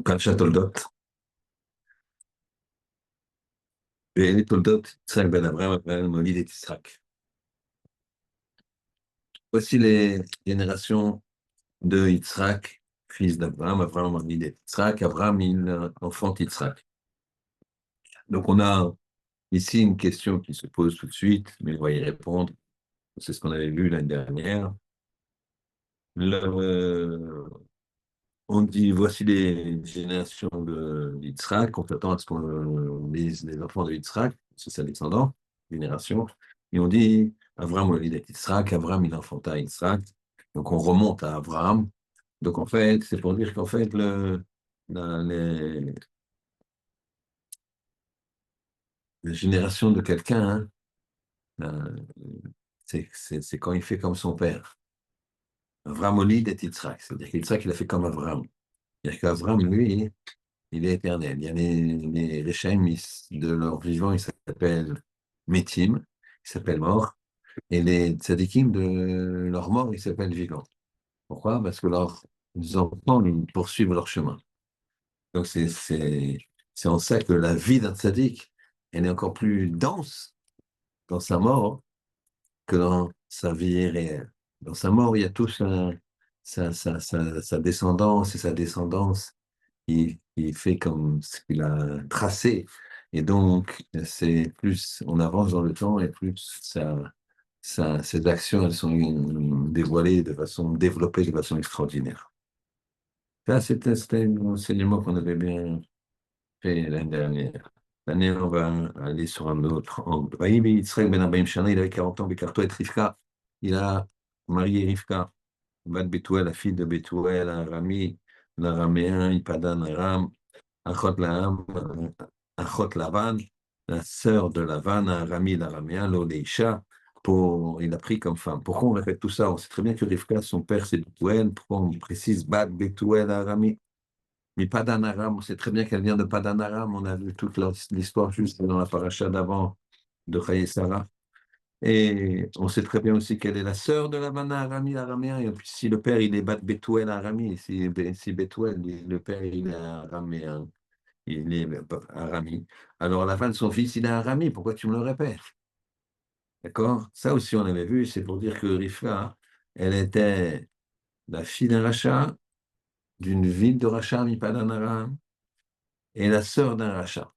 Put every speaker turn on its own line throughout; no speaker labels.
פרשת תולדות, ואלה תולדות יצחק בן אברהם מוליד את יצחק. Voici les générations de Yitzhak, fils d'Abraham. Abraham molid et Yitzhak. Abraham, il enfante Yitzhak. Donc on a ici une question qui se pose tout de suite, mais on va y répondre. C'est ce qu'on avait vu l'année dernière. On dit, voici les générations de Yitzhak. On s'attend à ce qu'on lise les enfants de Yitzhak, c'est sa descendant, génération. Et on dit, Abraham, il est Yitzhak, Abraham, il enfanta Yitzhak. Donc on remonte à Abraham. Donc en fait, c'est pour dire qu'en fait, la, les, la génération de quelqu'un, hein, c'est quand il fait comme son père. Abraham Olid est Yitzhak. C'est-à-dire qu'Yitzhak, il a fait comme Abraham. C'est-à-dire qu'Abraham, lui, il est éternel. Il y a les Rechaim, de leur vivant, ils s'appellent Métim, ils s'appellent morts, et les Tzadikim, de leur mort, ils s'appellent vivants. Pourquoi? Parce que leurs enfants, ils poursuivent leur chemin. Donc c'est en ça que la vie d'un Tzadik, elle est encore plus dense dans sa mort que dans sa vie réelle. Dans sa mort, il y a tout sa descendance, et sa descendance il fait comme ce qu'il a tracé. Et donc, c'est plus on avance dans le temps et plus ses actions elles sont dévoilées de façon, développées de façon extraordinaire. Ça, c'était un enseignement qu'on avait bien fait l'année dernière. L'année, on va aller sur un autre angle. Vaïm Yitzhak ben 40 Shana, il avait 40 ans, Bekarto et Rivka. Il a marié Rivka, Bat Bethuel, la fille de Bethuel, Arami, l'araméen, Ipadan Aram, Achot Laham, Achot Lavan, la sœur de Lavan, Arami, l'araméen, l'Oleisha, il a pris comme femme. Pourquoi on répète tout ça? On sait très bien que Rivka, son père, c'est Bethuel. Pourquoi on précise Bat Bethuel, Arami? Mais Padan Aram, on sait très bien qu'elle vient de Padan Aram. On a vu toute l'histoire juste dans la paracha d'avant de Chaye Sarah. Et on sait très bien aussi qu'elle est la sœur de Lavan Arami, l'araméen. Et puis si le père, il est Bat Bethuel Arami, si Bethuel, le père, il est araméen, il est Arami. Alors Lavan, son fils, il est Arami. Pourquoi tu me le répètes? D'accord? Ça aussi, on avait vu. C'est pour dire que Rivka, elle était la fille d'un rachat, d'une ville de rachat, mi Padan Aram, et la sœur d'un rachat.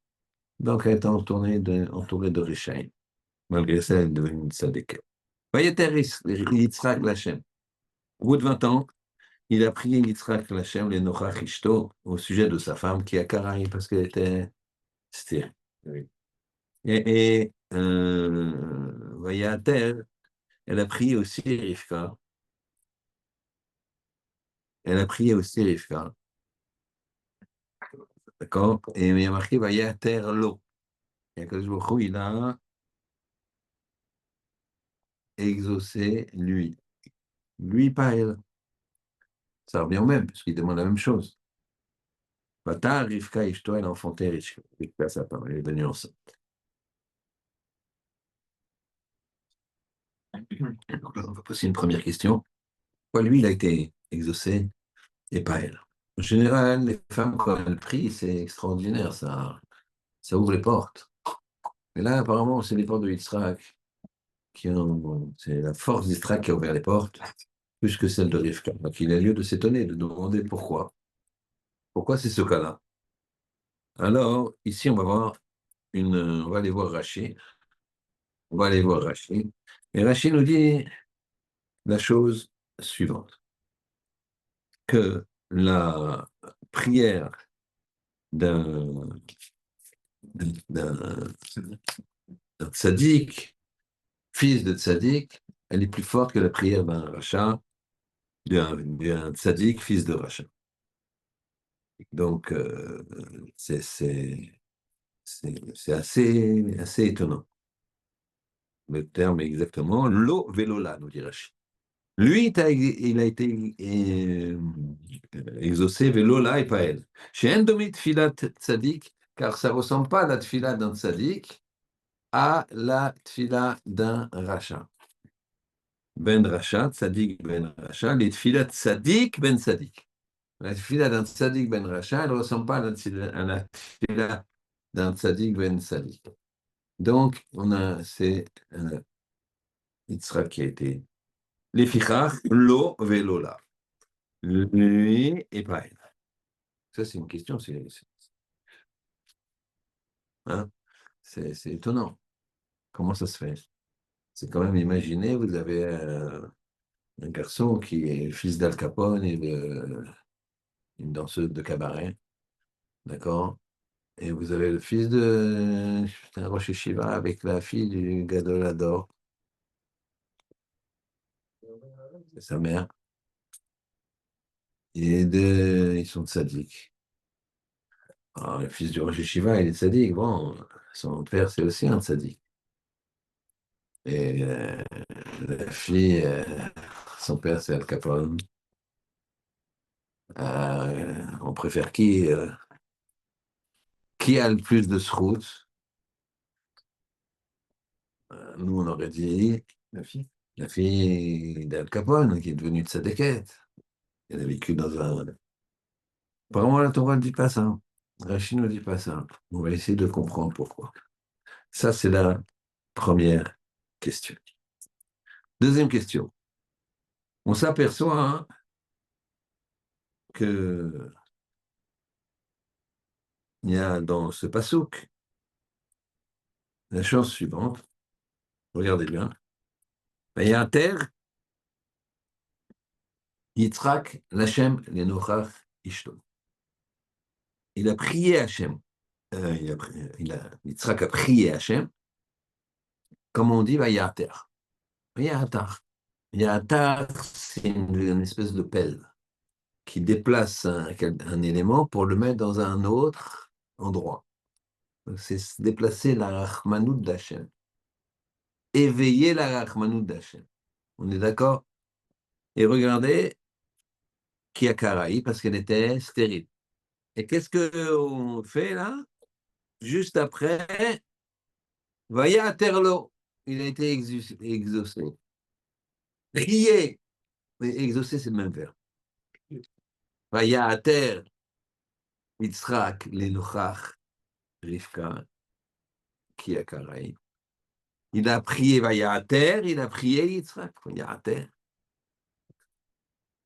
Donc, elle était entourée de Rishaïm. Malgré ça, elle est devenue une tzaddik. Vayeter Yitzhak Lachem. Au bout de 20 ans, il a prié Yitzhak Lachem, le Nochach Ishto, au sujet de sa femme, qui a Karaï, parce qu'elle était stérile. Oui. Vayeter, elle a prié aussi Rivka. Elle a prié aussi Rivka. D'accord? Et il y a marqué Vayeter Lo. Et Akadosh Baruch Hu, il a exaucé lui. Lui, pas elle. Ça revient au même, puisqu'il demande la même chose. Bata, Rivka, Ishto, elle a enfanté Rivka, sa femme, elle est devenue enceinte. Donc là, on va poser une première question. Pourquoi lui, il a été exaucé et pas elle? En général, les femmes, quand elles prient, c'est extraordinaire, ça ouvre les portes. Mais là, apparemment, c'est les portes de Yitzhak c'est la force d'Yitzhak qui a ouvert les portes, plus que celle de Rivka. Donc il a lieu de s'étonner, de demander pourquoi. Pourquoi c'est ce cas-là? Alors, ici, on va aller voir Rachid. On va aller voir Rachid. Et Rachid nous dit la chose suivante, que la prière d'un d'un tzaddik, fils de tzaddik, elle est plus forte que la prière d'un rachat, d'un tzaddik, fils de rachat. Donc, c'est assez étonnant. Le terme est exactement lo velola, nous dit Rachid. Lui, il a été exaucé, velola et pas elle. Chez Endomit Filat Tzadik, car ça ne ressemble pas à la tfila d'un tzadik, à la tfila d'un rachat. Ben rachat, tzadik ben rachat, les tfilat tzadik ben tzadik. La tefila d'un tzaddik ben Racha, elle ne ressemble pas à la tefila d'un tzaddik ben tzaddik. Donc, c'est Yitzhak qui a été Lefichach, lo velola. Lui et pas elle. Ça, c'est une question, hein, c'est étonnant. Comment ça se fait? C'est quand même, imaginez, vous avez un garçon qui est fils d'Al Capone et une danseuse de cabaret, d'accord? Et vous avez le fils d'un Rosh Yeshiva avec la fille du Gadol Hador, c'est sa mère. Ils sont tzaddik. Alors, le fils du Rosh Yeshiva, il est tzaddik. Bon, son père, c'est aussi un tzaddik. Et la fille, son père, c'est Al Capone. On préfère qui a le plus de sroutes? Nous, on aurait dit
La fille.
la fille d'Al Capone, qui est devenue tzadékette. Elle a vécu dans un. Apparemment, la Torah ne dit pas ça. Rachid ne dit pas ça. On va essayer de comprendre pourquoi. Ça, c'est la première question. Deuxième question. On s'aperçoit que il y a dans ce passouk la chose suivante. Regardez bien. Vayater Yitzhak Lachem Lenochach Ishto. Il a prié Hachem. Yitzhak a prié Hachem. Comme on dit, Vayater. Vayatar. Vayatar, c'est une espèce de pelle qui déplace un élément pour le mettre dans un autre endroit. C'est déplacer la Rachmanout d'Hachem. Éveiller la Rachmanout d'Hachem. On est d'accord? Et regardez, qui a Karaï, parce qu'elle était stérile. Et qu'est-ce qu'on fait là? Juste après, Vaya Terlo, il a été exaucé. Prier, mais exaucer, c'est le même verbe. Vaya Ter, Yitzhak, Lenochach, Rivka, qui a Karaï. Il a prié Vayater, il a prié Yitzhak, Vayater.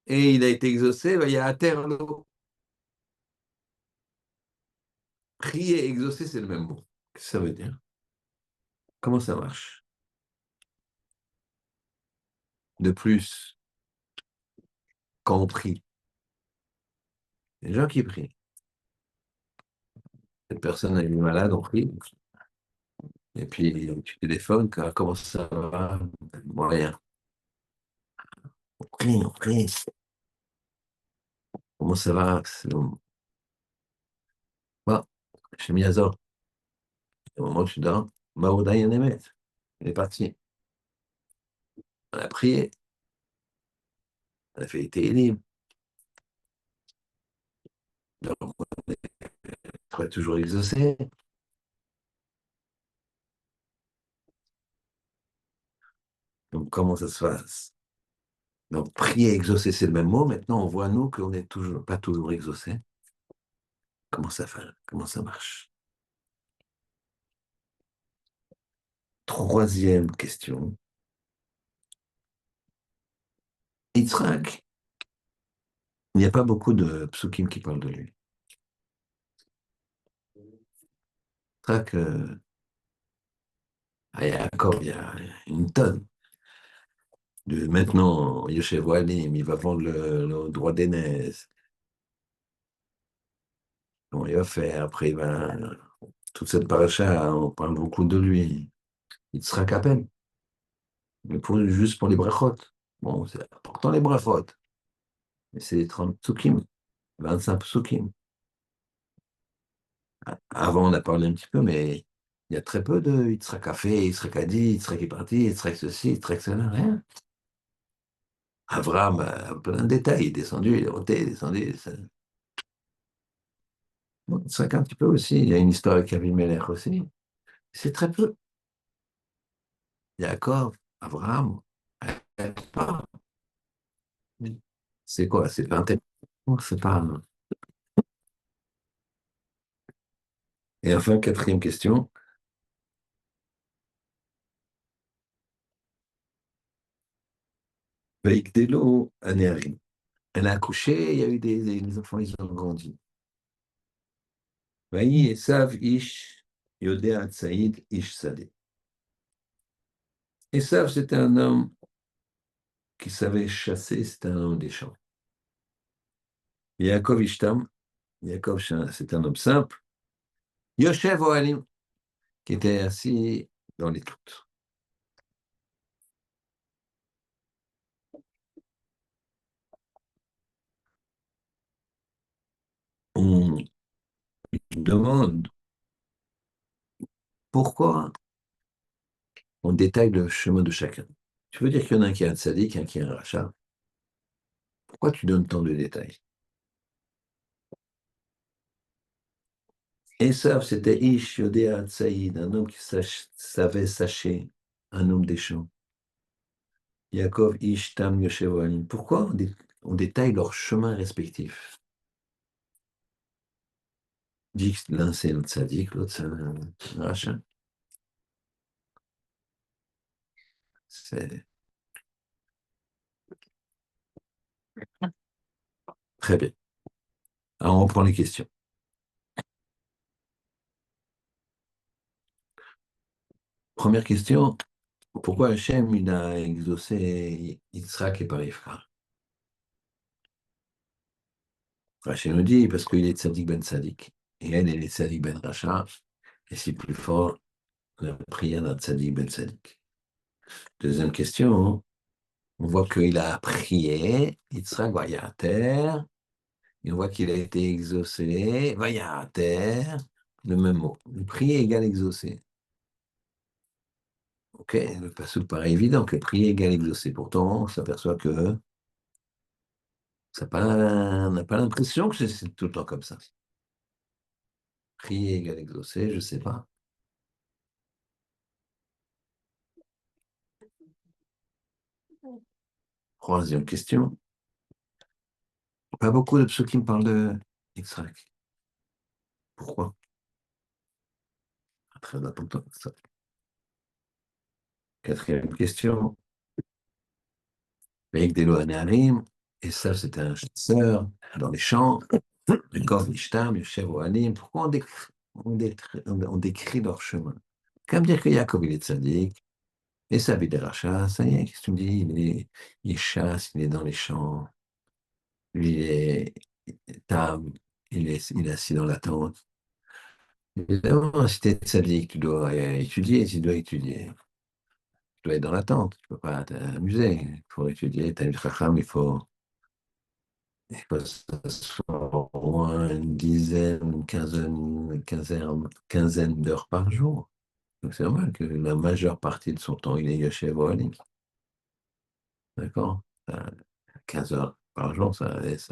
Et il a été exaucé Vayater lo. Prier, exaucer, c'est le même mot. Qu'est-ce que ça veut dire? Comment ça marche? De plus, quand on prie, les gens qui prient, cette personne elle est malade, on prie, et puis tu téléphones, comment ça va? Moyen. On prie. Comment ça va? Bon, chez Miazor, au moment où je suis dedans, Maouda Yanemet, il est parti. On a prié, on a fait les télim. Donc, on est toujours exaucé. Donc, comment ça se passe? Donc, prier, exaucer, c'est le même mot. Maintenant, on voit, nous, qu'on n'est toujours, pas toujours exaucé. Comment ça fait? Comment ça marche? Troisième question. Yitzhak, il n'y a pas beaucoup de psukim qui parlent de lui. Yitzhak, à Yaakov, il y a une tonne. Maintenant, Yoshev Walim, il va vendre le droit d'aînesse. Comment il va faire? Après, toute cette paracha, on parle beaucoup de lui. Yitzhak à peine. Mais juste pour les brachot. Bon, c'est important les brachot. Mais c'est 30 psukim, 25 psukim. Avant, on a parlé un petit peu, mais il y a très peu de Yitzhak a fait, Yitzhak a dit, Yitzhak est parti, Yitzhak ceci, Yitzhak cela, rien. Avram, plein de détails, il est descendu, il est monté, il est descendu. Bon, Yitzhak un petit peu aussi, il y a une histoire avec Avimelech aussi. C'est très peu. Yaakov, Avram, c'est quoi? C'est 20. C'est pas. Et enfin, quatrième question. Veikdelo Anéari. Elle a accouché, il y a eu les enfants, ils ont grandi. Vaï Esav Ish Yodea Tsaïd Ish Sadeh. Esav, c'était un homme qui savait chasser, c'était un homme des champs. Yaakov Ishtam, Yaakov, c'est un homme simple. Yoshev Ohalim, qui était assis dans les toutes. On demande pourquoi on détaille le chemin de chacun. Tu veux dire qu'il y en a un qui est un tzaddik, un qui est un rachat. Pourquoi tu donnes tant de détails? Esav, c'était Ish Yodea Tsaïd, un homme qui savait sacher, un homme des champs. Yaakov, Ish, Tam, Yoshev, Ohalim. Pourquoi on détaille leurs chemins respectifs? Dit que l'un c'est un tzaddik, l'autre c'est un rachat. C'est très bien. Alors on reprend les questions. Première question, pourquoi Hachem il a exaucé Yitzhak et pas Rivka? Rachel nous dit parce qu'il est tzaddik ben tzaddik et elle est tzaddik ben racha et c'est plus fort la prière d'un tzaddik ben tzaddik. Deuxième question, on voit qu'il a prié, Yitzhak va à terre, et on voit qu'il a été exaucé, va à terre, le même mot. Le prier égale exaucé. Ok, le passage paraît évident que prier égale exaucé. Pourtant, on s'aperçoit que on n'a pas l'impression que c'est tout le temps comme ça. Prier égale exaucé, je ne sais pas. Troisième question. Pas beaucoup de psukim parlent de Yitzhak. Pourquoi? Très important. Ça. Quatrième question. Avec des Anéarim, et ça, c'était un chasseur dans les champs. Kov Ishtam, Yoshev Ohalim. Pourquoi on décrit leur chemin? Comme dire que Yaakov, il est tzaddik, et ça, il est rachat, ça y est, qu'est-ce que tu me dis? Il chasse, il est dans les champs, lui, il est tam, il est assis dans la tente. Évidemment, si tu es tzaddik, tu dois étudier, tu dois étudier. Tu dois être dans la tente, tu ne peux pas t'amuser. Il faut étudier, tu as une chacham, il faut s'asseoir au moins une dizaine, quinzaine d'heures par jour. Donc c'est normal que la majeure partie de son temps, il est Yoshev Ohalim. D'accord? 15 heures par jour, ça laisse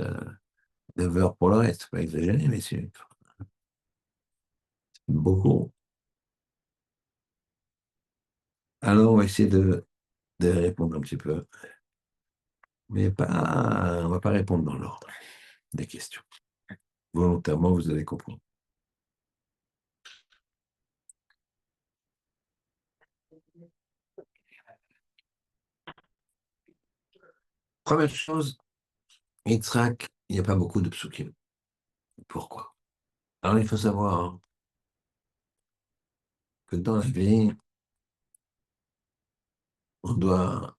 9 heures pour le reste. Faut pas exagérer, messieurs. Beaucoup. Alors, on va essayer de répondre un petit peu, mais pas, on ne va pas répondre dans l'ordre des questions. Volontairement, vous allez comprendre. Première chose, Yitzhak, il n'y a pas beaucoup de psukim. Pourquoi? Alors, il faut savoir hein, que dans la vie, on doit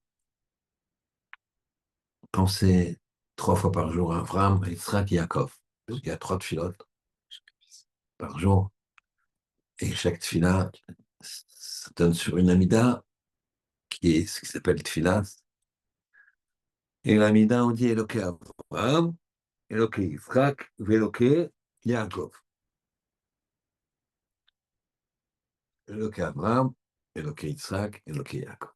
penser 3 fois par jour à Avram, Yitzhak et Yaakov. Parce qu'il y a 3 tfilotes par jour. Et chaque tfila, ça donne sur une amida, qui est ce qui s'appelle tfila. Et l'amida, on dit Eloké Avraham, Eloké Yitzhak, Veloké Yaakov. Eloké Avraham, Eloké Yitzhak, Eloké Yaakov.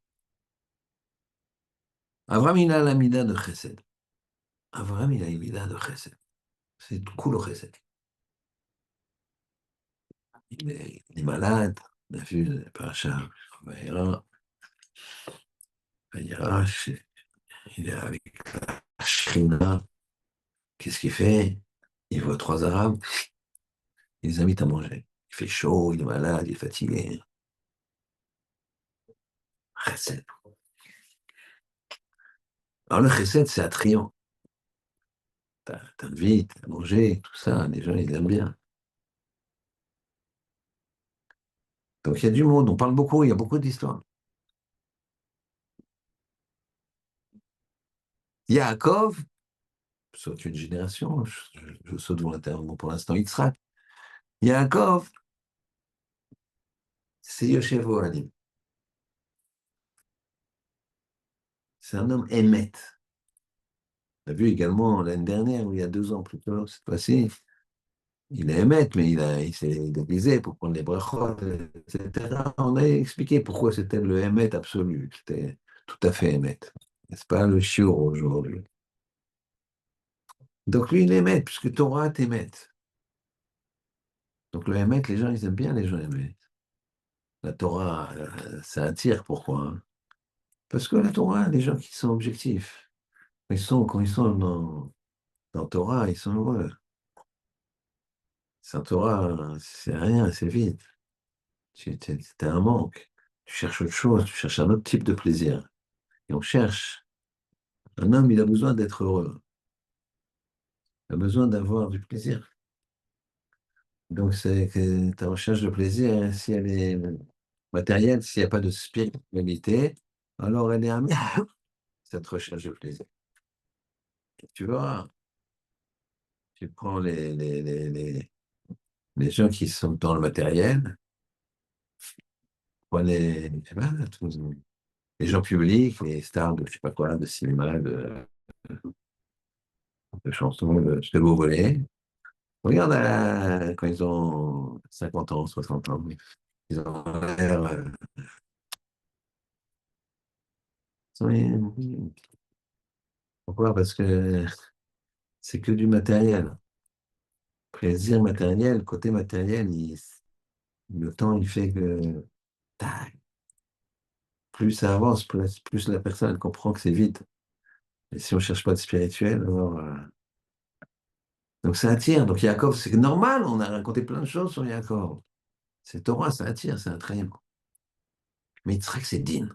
Avraham, il a l'amida de Chesed. Avraham, il a l'amida de Chesed. C'est cool le Chesed. Il est malade. On a vu le paracha Vaïra. Vaïra, il est avec la Shrina. Qu'est-ce qu'il fait? Il voit trois Arabes, il les invite à manger. Il fait chaud, il est malade, il est fatigué. Chesed. Alors le chesed, c'est attrayant. T'invites à manger, tout ça, les gens, ils aiment bien. Donc il y a du monde, on parle beaucoup, il y a beaucoup d'histoires. Yaakov, saute une génération, je saute volontairement pour l'instant, Yitzhak. Yaakov, c'est Yoshevo Alim. C'est un homme émet. On a vu également l'année dernière, ou il y a 2 ans plutôt, cette fois-ci, il est émet, mais il s'est déguisé pour prendre les brachot, etc. On a expliqué pourquoi c'était le émet absolu. C'était tout à fait émet. N'est-ce pas le shiur aujourd'hui? Donc lui, il émet, puisque Torah t'émet. Donc le émet, les gens, ils aiment bien les gens émet. La Torah, ça attire, pourquoi? Hein? Parce que la Torah, les gens qui sont objectifs, quand ils sont dans Torah, ils sont heureux. Sans Torah, c'est rien, c'est vide. T'as un manque. Tu cherches autre chose, tu cherches un autre type de plaisir. Et on cherche. Un homme, il a besoin d'être heureux. Il a besoin d'avoir du plaisir. Donc, c'est que ta recherche de plaisir, hein, si elle est matérielle, s'il n'y a pas de spiritualité, alors elle est amère, cette recherche de plaisir. Tu vois, tu prends les gens qui sont dans le matériel, prends eh ben, les gens publics, les stars de je sais pas quoi, de cinéma, de chansons, de beaux volets. Regarde quand ils ont 50 ans, 60 ans, ils ont l'air. Pourquoi? Parce que c'est que du matériel. Plaisir matériel, côté matériel, le temps, il fait que tac, plus ça avance, plus la personne elle comprend que c'est vide. Et si on ne cherche pas de spirituel, alors. Donc ça attire. Donc Yaakov, c'est normal, on a raconté plein de choses sur Yaakov. C'est Torah, ça attire, c'est attrayant. Mais Yitzhak, c'est din.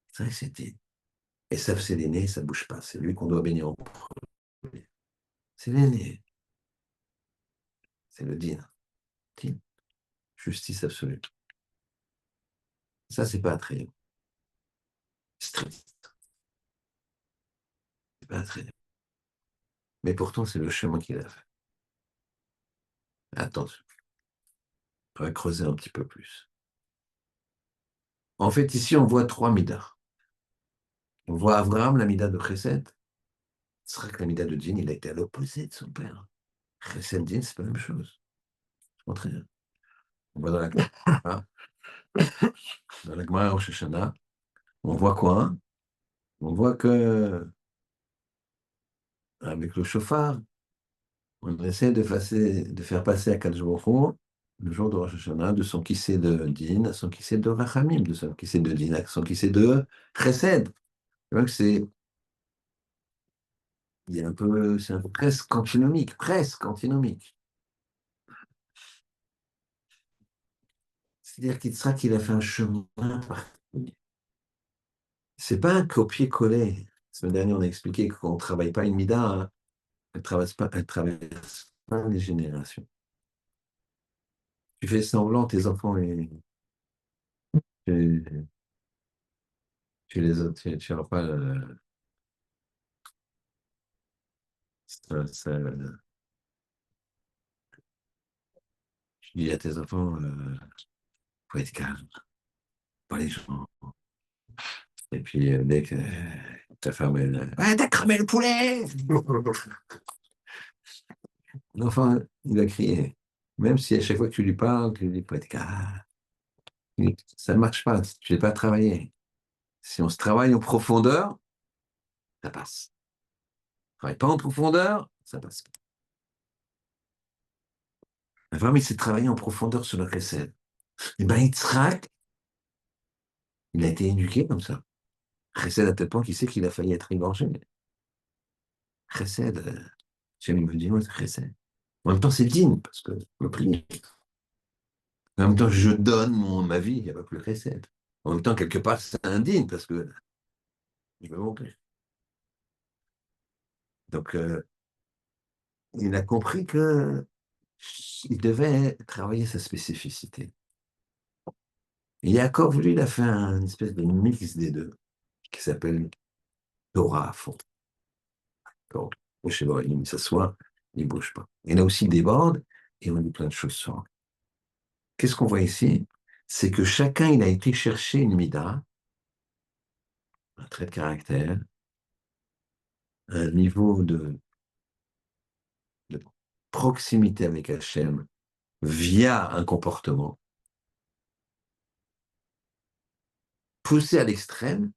Yitzhak, c'est din. Et ça, c'est l'aîné, ça ne bouge pas. C'est lui qu'on doit bénir en premier. C'est l'aîné. C'est le din. Din. Justice absolue. Ça, c'est pas attrayant. Strict. C'est pas attrayant. Mais pourtant, c'est le chemin qu'il a fait. Attention, on va creuser un petit peu plus. En fait, ici, on voit trois midas. On voit Abraham, la mida de Chesed. Ce serait que la mida de Din, il a été à l'opposé de son père. Chesed, Din, c'est pas la même chose. C'est pas très bien. On voit dans la Gemara Rosh Hashanah, on voit quoi? On voit que avec le chauffard, on essaie de faire passer à Kadosh Baruch Hu, le jour de Rosh Hashanah, de son kissé de Din à son kissé de Rachamim, de son kissé de Din à son kissé de Chesed. Donc il y a un peu, c'est un peu presque antinomique, presque antinomique. C'est-à-dire qu'il a fait un chemin particulier. C'est pas un copier-coller. La semaine dernière, on a expliqué qu'on ne travaille pas une mida, hein. Elle traverse pas les générations. Tu fais semblant, tes enfants, tu, tu n'auras pas tu dis à tes enfants, faut être calme, pas les gens. Et puis, dès que ta femme, ah, t'as cramé le poulet! L'enfant, il va crier. Même si à chaque fois que tu lui parles, tu lui dis, faut être calme. Ça ne marche pas, tu n'es pas travaillé. Si on se travaille en profondeur, ça passe. On ne travaille pas en profondeur, ça passe. Vraiment, il s'est travaillé en profondeur sur le Kessel. Et bien, Yitzhak, il a été éduqué comme ça. Chesed à tel point qu'il sait qu'il a failli être égorgé. Chesed, Hachem me dit, ouais, c'est chesed. En même temps, c'est digne, parce que je me prie. En même temps, je donne ma vie, il n'y a pas plus chesed. En même temps, quelque part, c'est indigne, parce que je veux mourir. Donc, il a compris que il devait travailler sa spécificité. Et Yaakov, lui, il a fait une espèce de mix des deux, qui s'appelle Torah à fond. Donc, je sais pas, il s'assoit, il ne bouge pas. Il a aussi des bordes, et on dit plein de choses sur lui. Qu'est-ce qu'on voit ici? C'est que chacun, il a été chercher une mida, un trait de caractère, un niveau de proximité avec Hachem via un comportement poussé à l'extrême,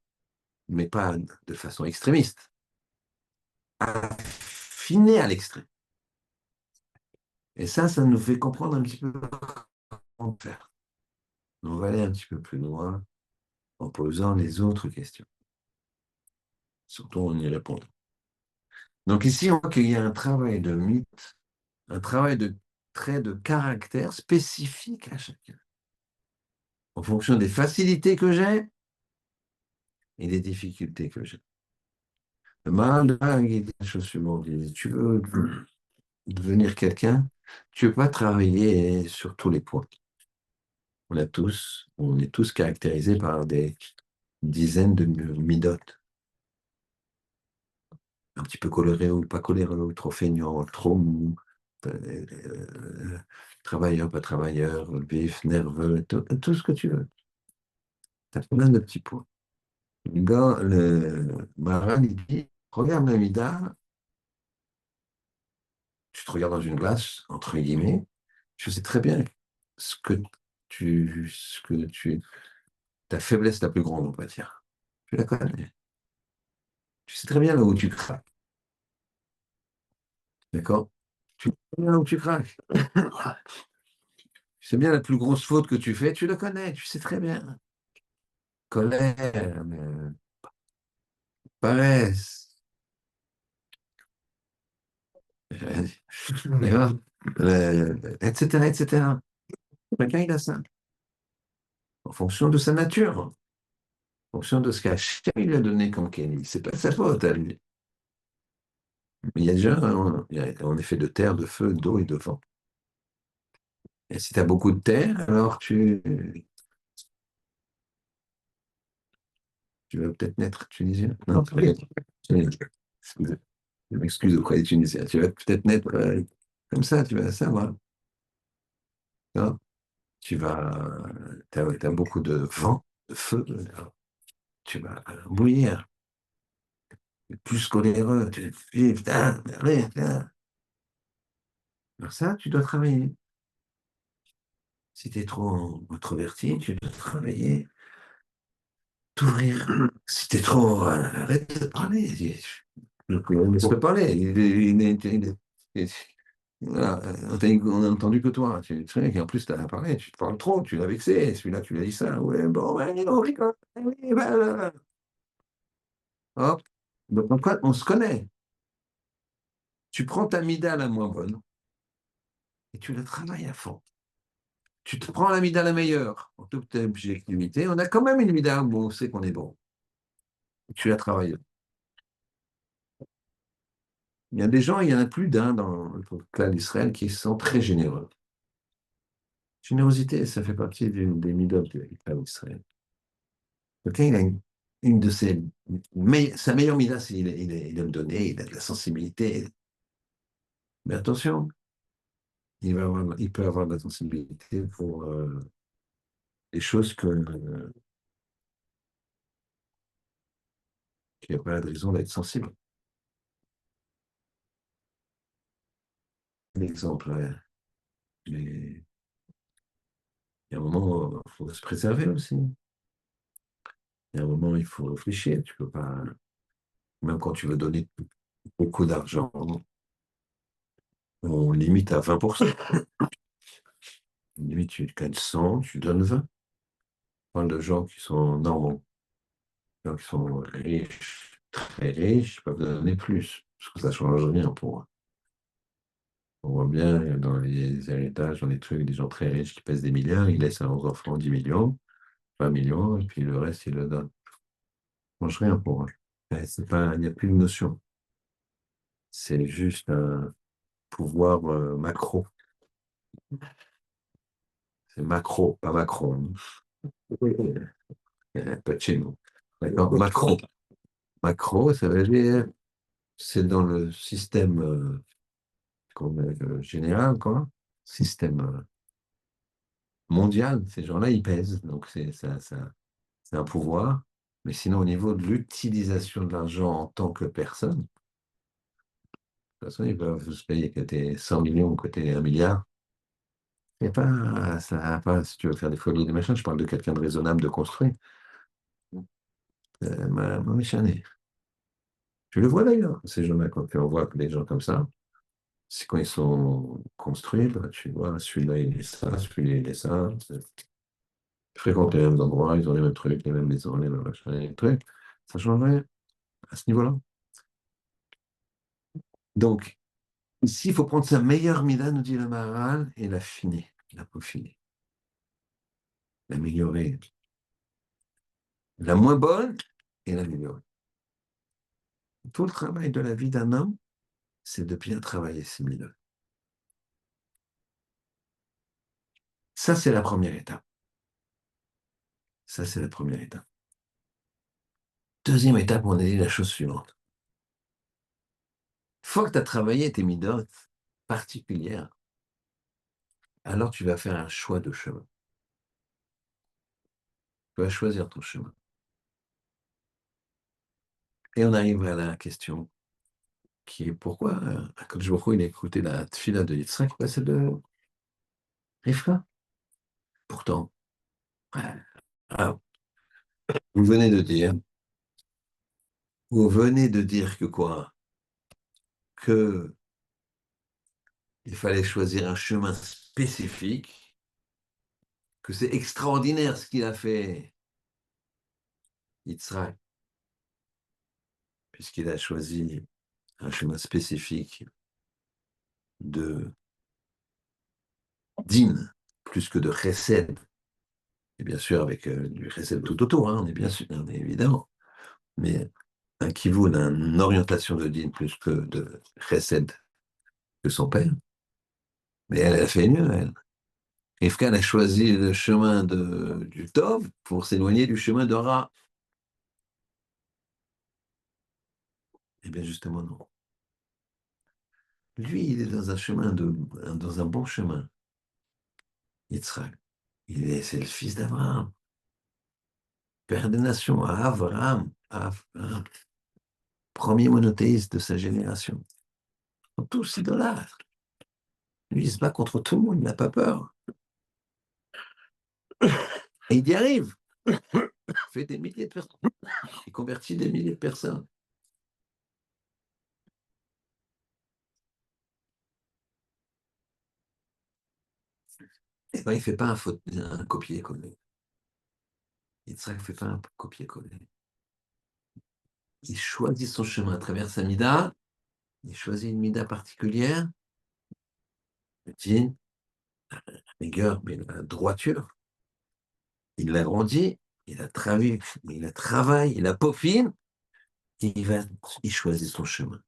mais pas de façon extrémiste, affiné à l'extrême. Et ça nous fait comprendre un petit peu comment faire. On va aller un petit peu plus loin en posant les autres questions, surtout en y répondant. Donc ici, on voit qu'il y a un travail de mythe, un travail de traits de caractère spécifique à chacun, en fonction des facilités que j'ai et des difficultés que j'ai. Le mal, il dit la chose suivante, il dit, tu veux devenir quelqu'un, tu ne peux pas travailler sur tous les points. On est tous caractérisés par des dizaines de midotes. Un petit peu coléré ou pas coléré, ou trop feignant, trop mou, travailleur, pas travailleur, vif, nerveux, tout ce que tu veux. Tu as plein de petits points. Le Maharal, il dit, regarde la mida, tu te regardes dans une glace, entre guillemets, je sais très bien ce que tu, ta faiblesse la plus grande, on va dire. Tu la connais. Tu sais très bien là où tu craques. D'accord? Tu sais bien là où tu craques. Tu sais bien la plus grosse faute que tu fais, tu la connais, tu sais très bien. Colère, paresse, d'accord, etc., etc. Chacun, il a ça, en fonction de sa nature, en fonction de ce qu'Hachem lui a donné comme Kenny. C'est pas sa faute à lui. Mais il y a déjà, on est fait de terre, de feu, d'eau et de vent. Et si tu as beaucoup de terre, alors tu vas peut-être naître tunisien. Non, excusez. Je m'excuse auprès des Tunisiens. Tu vas peut-être naître comme ça, tu vas savoir. Non, t'as beaucoup de vent, de feu, tu vas bouillir, plus coléreux, putain, allez, putain. Alors ça, tu dois travailler. Si tu es trop introverti, tu dois travailler, t'ouvrir. Si tu es trop, arrête de parler. Laisse-le parler. Voilà, on a entendu que toi. Tu sais, et en plus, tu as parlé, tu te parles trop, tu l'as vexé. Celui-là, tu lui as dit ça. Ouais, bon, ouais, on rigole. Oui, bah, hop. Donc, en fait, on se connaît. Tu prends ta mida la moins bonne et tu la travailles à fond. Tu te prends la mida la meilleure, en toute objectivité. On a quand même une mida où on sait qu'on est bon. Tu la travailles. Il y a des gens, il y en a plus d'un dans le clan d'Israël qui sont très généreux. Générosité, ça fait partie des midot du clan d'Israël. Quelqu'un, il a une de ses. Sa meilleure mida, c'est il aime donner, il a de la sensibilité. Mais attention, il peut avoir de la sensibilité pour des choses qu'il n'y a pas de raison d'être sensible. Un exemple, mais il y a un moment, il faut se préserver aussi. Il y a un moment, il faut réfléchir. Tu peux pas, même quand tu veux donner beaucoup d'argent, on limite à 20%. Limite, tu gagnes 100, tu donnes 20. On parle de gens qui sont normaux, gens qui sont riches, très riches, peuvent donner plus. Ça ne change rien pour eux. On voit bien dans les héritages, dans les trucs, des gens très riches qui pèsent des milliards, ils laissent à leurs enfants 10 millions, 20 millions, et puis le reste, ils le donnent. Ça ne change rien pour eux. C'est pas, il n'y a plus de notion. C'est juste un pouvoir macro. C'est macro, pas Macron. Oui. Pas de chez nous. D'accord? Macro. Macro, ça veut dire, c'est dans le système général, quoi. Système mondial. Ces gens-là, ils pèsent. Donc, c'est un pouvoir. Mais sinon, au niveau de l'utilisation de l'argent en tant que personne, de toute façon, ils peuvent se payer côté 100 millions, côté 1 milliard. Il y a pas, ça a pas, si tu veux faire des folies, des machins, je parle de quelqu'un de raisonnable, de construit. Ma méchané. Tu le vois d'ailleurs, ces gens-là, quand on voit que des gens comme ça, c'est quand ils sont construits, bah, tu vois, celui-là, il est ça, celui-là, il est ça. Ils fréquentent les mêmes endroits, ils ont les mêmes trucs, les mêmes maisons, les mêmes machins, les mêmes trucs. Ça changerait à ce niveau-là. Donc, ici, il faut prendre sa meilleure mida, nous dit le Maharal, et l'affiner, la peaufiner, l'améliorer. La moins bonne et l'améliorer. Tout le travail de la vie d'un homme, c'est de bien travailler ses milieux. Ça, c'est la première étape. Ça, c'est la première étape. Deuxième étape, on a dit la chose suivante. Une fois que tu as travaillé tes midotes particulières, alors tu vas faire un choix de chemin. Tu vas choisir ton chemin. Et on arrive à la question qui est pourquoi Akadosh Baruch Hu, il a écouté la tfila de Yitzhak, pas celle de Rivka. Pourtant, ah, vous venez de dire, que quoi? Que il fallait choisir un chemin spécifique, que c'est extraordinaire ce qu'il a fait, Yitzhak, puisqu'il a choisi un chemin spécifique de din, plus que de chesed, et bien sûr avec du chesed tout autour, hein, on est bien sûr, on est évidemment, mais un kivun, une orientation de din plus que de chesed que son père, mais elle a fait mieux, elle. Rivka a choisi le chemin du Tov pour s'éloigner du chemin de Ra. Eh bien justement non. Lui, il est dans un dans un bon chemin. Yitzhak. C'est le fils d'Abraham, père des nations, Abraham, premier monothéiste de sa génération. Ils sont tous idolâtres. Lui, il se bat contre tout le monde, il n'a pas peur. Et il y arrive. Il fait des milliers de personnes. Il convertit des milliers de personnes. Et ben, il ne fait pas un copier-coller. Yitzhak ne fait pas un copier-coller. Il choisit son chemin à travers sa mida. Il choisit une mida particulière. Le din, la rigueur, mais la droiture. Il l'agrandit, il a travaillé, il a peaufiné, et il choisit son chemin.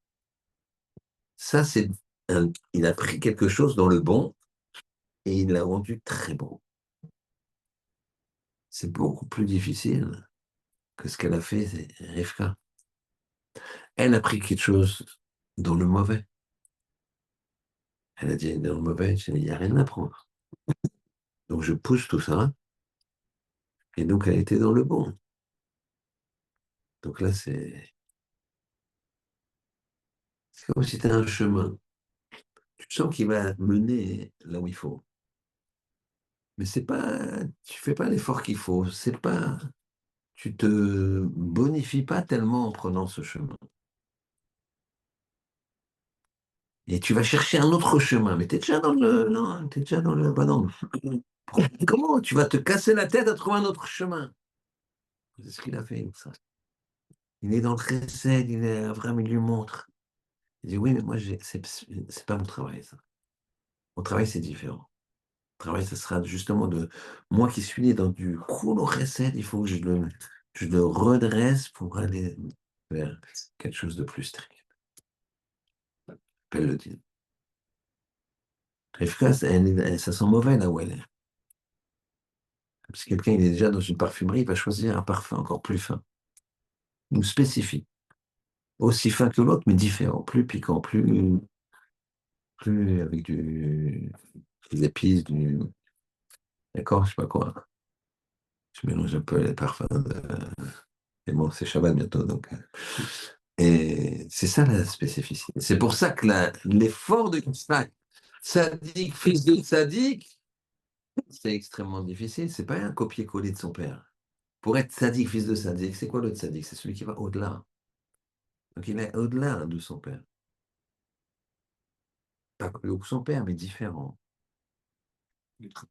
Ça, il a pris quelque chose dans le bon et il l'a rendu très bon. C'est beaucoup plus difficile que ce qu'elle a fait, Rivka. Elle a pris quelque chose dans le mauvais. Elle a dit dans le mauvais, il n'y a rien à prendre. Donc je pousse tout ça, et donc elle était dans le bon. Donc là, c'est comme si c'était un chemin. Tu sens qu'il va mener là où il faut. Mais c'est pas, tu fais pas l'effort qu'il faut. C'est pas, tu te bonifies pas tellement en prenant ce chemin. Et tu vas chercher un autre chemin. Mais tu es déjà dans le, non, t'es déjà dans le, bah non. Comment? Tu vas te casser la tête à trouver un autre chemin. C'est ce qu'il a fait, ça. Il est dans le chesed, vraiment, il lui montre. Il dit, oui, mais moi, c'est pas mon travail, ça. Mon travail, c'est différent. Mon travail, ce sera justement de moi qui suis né dans du cool recette, il faut que je le redresse pour aller vers quelque chose de plus strict. Elle le dit. Rivka, ça sent mauvais là où elle est. Si quelqu'un il est déjà dans une parfumerie, il va choisir un parfum encore plus fin, ou spécifique. Aussi fin que l'autre, mais différent, plus piquant, plus avec des épices, d'accord, je sais pas quoi. Je mélange un peu les parfums. Mais bon, c'est Shabbat bientôt, donc. Et c'est ça la spécificité. C'est pour ça que l'effort de Yitzhak, sadique, fils de sadique, c'est extrêmement difficile. C'est pas un copier-coller de son père. Pour être sadique, fils de sadique, c'est quoi l'autre sadique? C'est celui qui va au-delà. Donc il est au-delà de son père. Pas plus haut que son père, mais différent.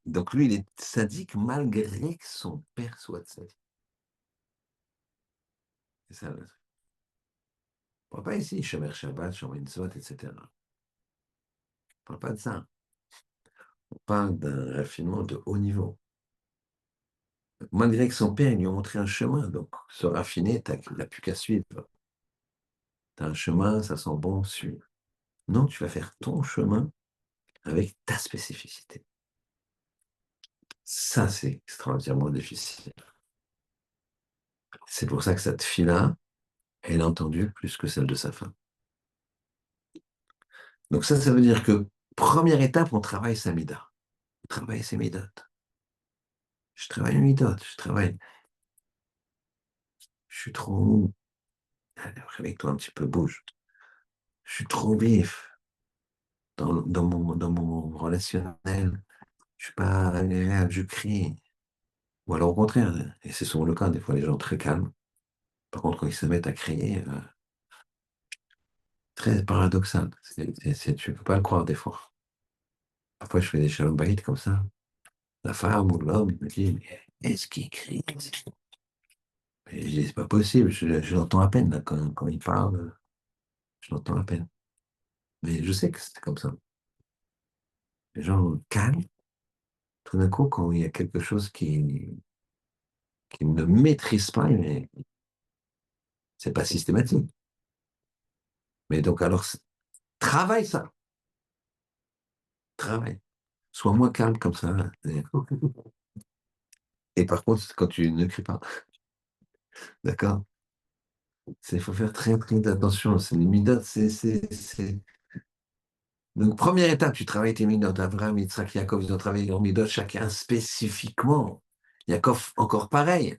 Donc lui, il est sadique malgré que son père soit sadique. C'est ça le truc. On ne parle pas ici, Shomer Shabbat, Shomer Mitzvot, etc. On ne parle pas de ça. On parle d'un raffinement de haut niveau. Malgré que son père il lui a montré un chemin, donc se raffiner, il n'a plus qu'à suivre. Tu as un chemin, ça sent bon, suis. Non, tu vas faire ton chemin avec ta spécificité. Ça, c'est extraordinairement difficile. C'est pour ça que cette fille-là, elle a entendu plus que celle de sa femme. Donc ça veut dire que première étape, on travaille sa mida. On travaille ses midotes. Je travaille mes midotes, je travaille. Je suis trop mou. Allez, réveille-toi un petit peu, bouge. Je suis trop vif dans mon relationnel. Je suis pas agréable, je crie. Ou alors au contraire, et c'est souvent le cas, des fois les gens très calmes. Par contre, quand ils se mettent à crier, très paradoxal. Tu ne peux pas le croire des fois. Parfois, je fais des shalom bayit comme ça. La femme ou l'homme me dit, mais est-ce qu'il crie? Et je dis, c'est pas possible, je l'entends à peine là, quand il parle, je l'entends à peine. Mais je sais que c'est comme ça. Les gens calmes, tout d'un coup, quand il y a quelque chose qui ne maîtrise pas, mais c'est pas systématique. Mais donc, alors, travaille ça, travaille. Sois moins calme comme ça. Et par contre, quand tu ne cries pas, d'accord? Il faut faire très, très attention. C'est les midotes, Donc, première étape, tu travailles tes midotes. Abraham, Yitzhak, Yaakov, ils ont travaillé leurs midotes, chacun spécifiquement. Yaakov, encore pareil.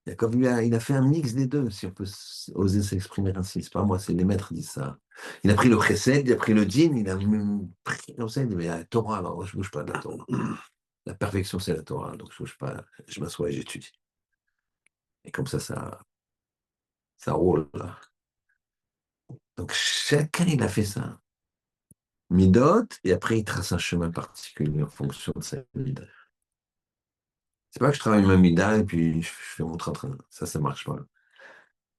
Yaakov, lui, il a fait un mix des deux, si on peut oser s'exprimer ainsi. C'est pas moi, c'est les maîtres qui disent ça. Il a pris le chesed, il a pris le din, il a pris comme ça, il dit, mais la Torah, alors moi, je ne bouge pas de la Torah. La perfection, c'est la Torah, donc je ne bouge pas, je m'assois et j'étudie. Et comme ça roule, là. Donc, chacun, il a fait ça. Midot, et après, il trace un chemin particulier en fonction de sa mida. C'est pas que je travaille ma mida et puis je fais mon train-train. Ça marche pas.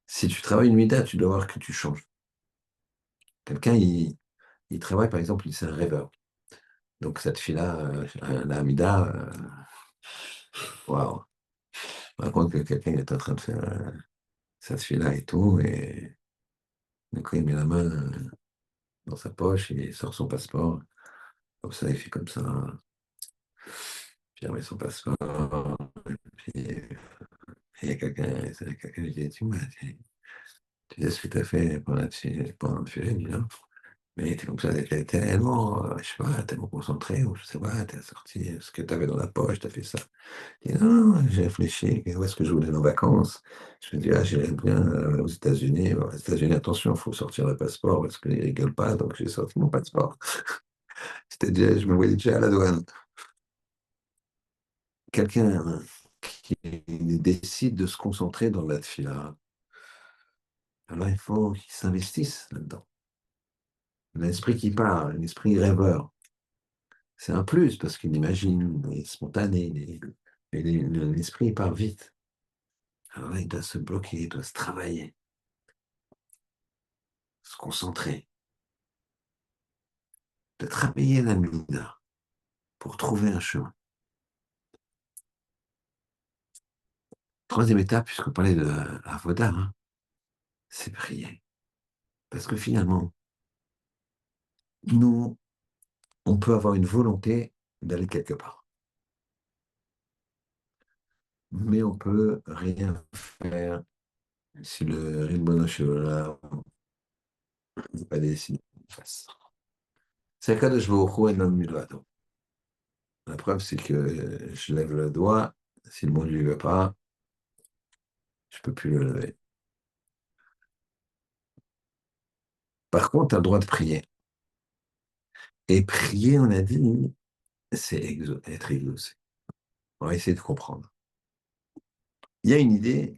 Si tu travailles une mida, tu dois voir que tu changes. Quelqu'un, il travaille, par exemple, c'est un rêveur. Donc, cette fille-là, la mida, waouh. Par contre, que quelqu'un est en train de faire cette fille-là et tout, et du coup, il met la main dans sa poche, il sort son passeport. Comme ça, il fait comme ça. Puis il remet son passeport. Puis il y a quelqu'un qui dit, tu sais ce que tu as fait pendant le filet, non? Mais t'es comme ça, t'es tellement, je sais pas, tellement concentré, ou je sais pas, t'as sorti ce que tu avais dans la poche, t'as fait ça. Je dis, non, non, j'ai réfléchi, où est-ce que je voulais aller en vacances? Je me dis, ah, j'irais bien aux États-Unis. Bon, aux États-Unis, attention, il faut sortir le passeport parce qu'ils rigolent pas, donc j'ai sorti mon passeport. Je me voyais déjà à la douane. Quelqu'un qui décide de se concentrer dans la fila, alors il faut qu'il s'investisse là-dedans. L'esprit qui parle, l'esprit rêveur, c'est un plus parce qu'il imagine, il est spontané, l'esprit part vite. Alors là, il doit se bloquer, il doit se travailler, se concentrer. travailler la mida pour trouver un chemin. Troisième étape, puisqu'on parlait de Avoda, hein, c'est prier. Parce que finalement, nous, on peut avoir une volonté d'aller quelque part. Mais on peut rien faire si le Rimbono Shalom n'est pas décidé en face. C'est Akadosh Baruch Hu Enon Milvado. La preuve, c'est que je lève le doigt. Si le monde ne lui veut pas, je ne peux plus le lever. Par contre, tu as le droit de prier. Et prier, on a dit, c'est être exaucé. On va essayer de comprendre. Il y a une idée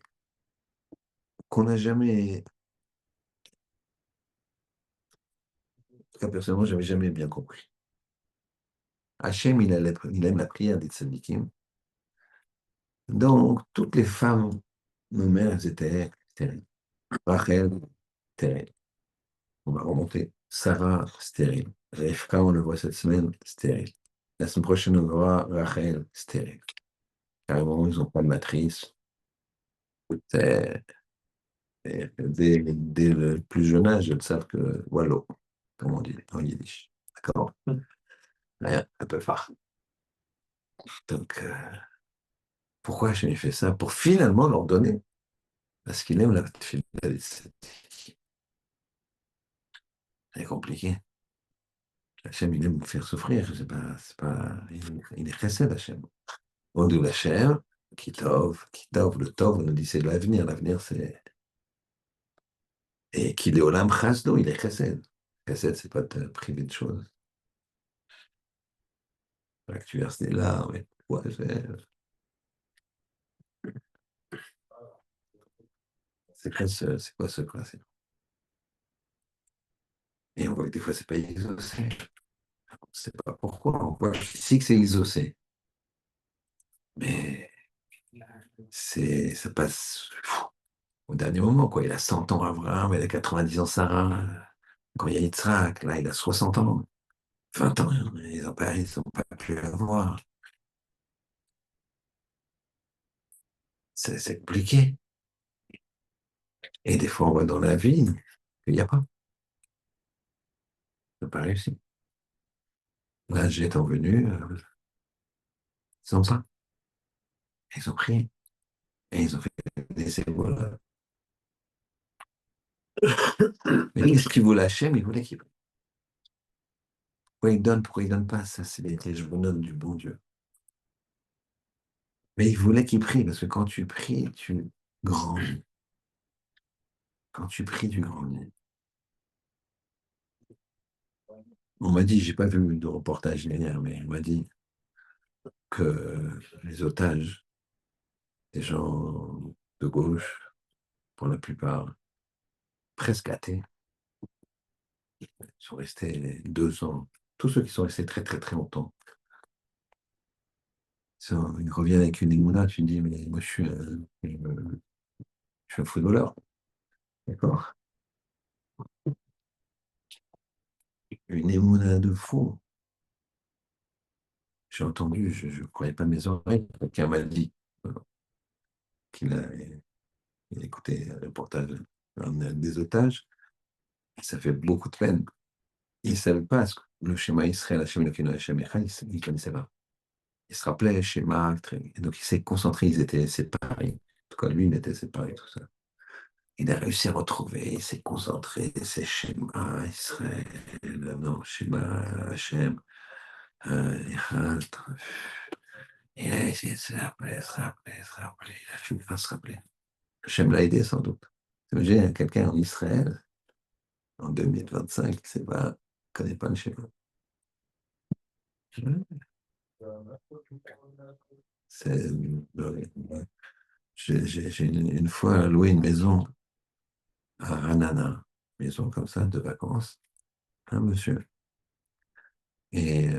qu'on n'a jamais, en tout cas personnellement, je n'avais jamais bien compris. Hachem, il aime la prière des tzadikim. Donc, toutes les femmes, nos mères, elles étaient stériles. Rachel, stérile. On va remonter. Sarah, stérile. Rivka, on le voit cette semaine, stérile. La semaine prochaine, on verra Rachel, stérile. Carrément, ils n'ont pas de matrice. C'est- dès le plus jeune âge, ils savent que wallo, comme on dit en yiddish. D'accord? Rien, un peu phare. Donc, pourquoi j'ai fait ça? Pour finalement leur donner. Parce qu'il aime la fidélité. C'est compliqué. Hachem, il aime vous faire souffrir. Il est chesed, Hachem. On dit Hachem, Kitov, le Tov, on nous dit c'est de l'avenir. L'avenir, c'est. Et qu'il est Olam Chasdo, il est chesed. Chesed, c'est pas te priver de choses. Là, que tu verses des larmes, et ouais, c'est quoi ce principe? Et on voit que des fois, c'est pas exaucé. On ne sait pas pourquoi. On voit ici que c'est exaucé. Mais ça passe au dernier moment, quoi. Il a 100 ans Abraham, il a 90 ans Sarah. Quand il y a Yitzhak, là, il a 60 ans, 20 ans. Ils n'ont pas pu avoir. C'est compliqué. Et des fois, on voit dans la vie qu'il n'y a pas. Ils n'ont pas réussi. Là, j'étant venu, ils n'ont pas. Ils ont prié. Et ils ont fait des ébaules. Mais qu'est-ce qu'il voulait Hachem? Il voulait qu'il prie. Pourquoi il donne pas? Ça, c'est les journaux du bon Dieu. Mais il voulait qu'il prie, parce que quand tu pries, tu grandis. Quand tu pries, tu grandis. On m'a dit, j'ai pas vu de reportage hier, mais on m'a dit que les otages, des gens de gauche, pour la plupart, presque athées, sont restés 2 ans. Tous ceux qui sont restés très très très longtemps, ils reviennent avec une émouna, tu te dis, mais moi je suis un footballeur, d'accord? Une émouna de fou. J'ai entendu, je ne croyais pas mes oreilles, quelqu'un m'a dit qu'il a, il a écouté un reportage des otages, et ça fait beaucoup de peine. Il ne savait pas le schéma Israël, Hachem Elokeinu, Hachem Echad, il ne connaissait pas. Il se rappelait schéma, et donc il s'est concentré, ils étaient séparés. En tout cas, lui, il était séparé, tout ça. Il a réussi à retrouver, il s'est concentré, ses schémas Israël, non, schéma Hachem, Echad. Et là, il a essayé de se rappeler, se rappeler, se rappeler. Il a fini par se rappeler. Hachem l'a aidé sans doute. J'ai quelqu'un en Israël, en 2025, qui ne connaît pas le schéma. C'est, j'ai une fois loué une maison à Ranana, maison comme ça, de vacances, un monsieur. Et